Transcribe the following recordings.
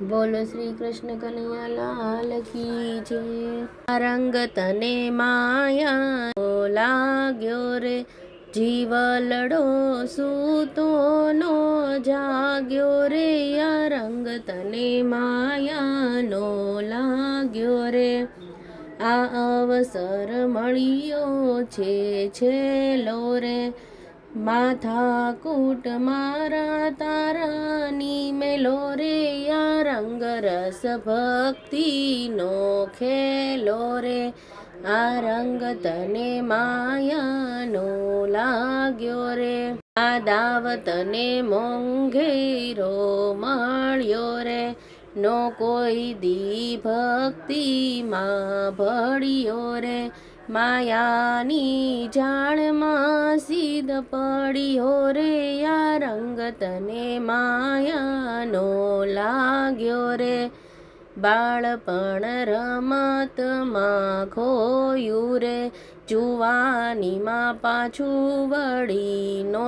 બોલો શ્રી કૃષ્ણ કનૈયા લાલ કી જય। આ રંગ તને માયા લાગ્યો રે, જીવલડો સૂતો નો જાગ્યો રે। આ રંગ તને માયાનો લાગ્યો રે, આ અવસર મળ્યો છે છેલ્લો રે। માથા કૂટ મારા તારાની મેલો રે, આ રંગ રસ ભક્તિનો ખેલો રે। આ રંગ તને માયાનો લાગ્યો રે, આ દાવતને મોંઘેરો મળ્યો રે। નો કોઈ દી ભક્તિમાં ભળ્યો રે, માયાની જાળમાં સીધ પડ્યો રે। આ રંગ તને માયાનો લાગ્યો રે, બાળપણ રમતમાં ખોયું રે, જુવાનીમાં પાછું વળી નો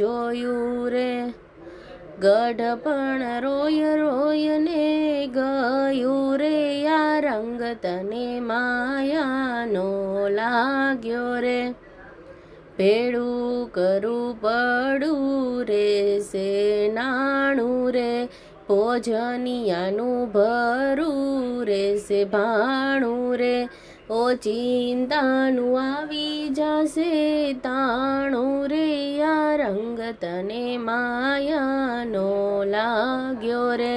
જોયું રે। ગઢપણ રોય રોય ને ગયું રે, આ રંગ તને માયાનો લાગ્યો રે। ભેળું કરું પડું રે સે નાણું રે, ભોજનિયાનું ભરું રે સે ભાણું રે। ઓ ચિંતાનું આવી જાશે તાણું રે, આ રંગ તને માયાનો લાગ્યો રે।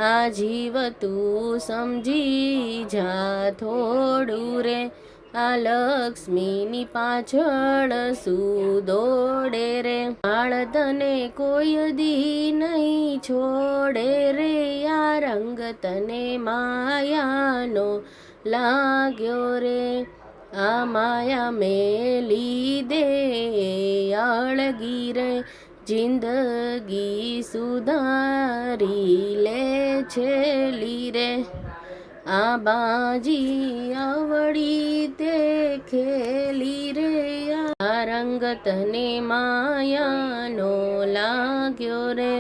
આ જીવ તું સમજી જા થોડું રે, આ લક્ષ્મીની પાછળ શું દોડે રે। બાળ તને કોઈ દી નહીં છોડે રે, આ રંગ તને માયાનો લાગ્યો રે। આ માયા મેલી દે અળગી રે, જિંદગી સુધારી લે છેલી રે। આ બાજી આવડી તે ખેલી રે, આ રંગ તને માયાનો લાગ્યો રે।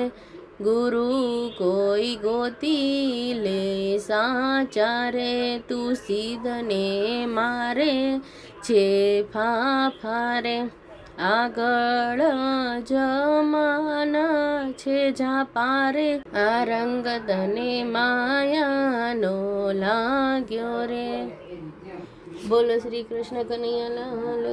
ગુરુ કોઈ ગોતી લે સાચા રે, તું સીધને મારે છે ફાફારે। આગળ જમાના છે જા પારે, આ રંગ તને માયાનો લાગ્યો રે। બોલો શ્રી કૃષ્ણ કનૈયા લાલ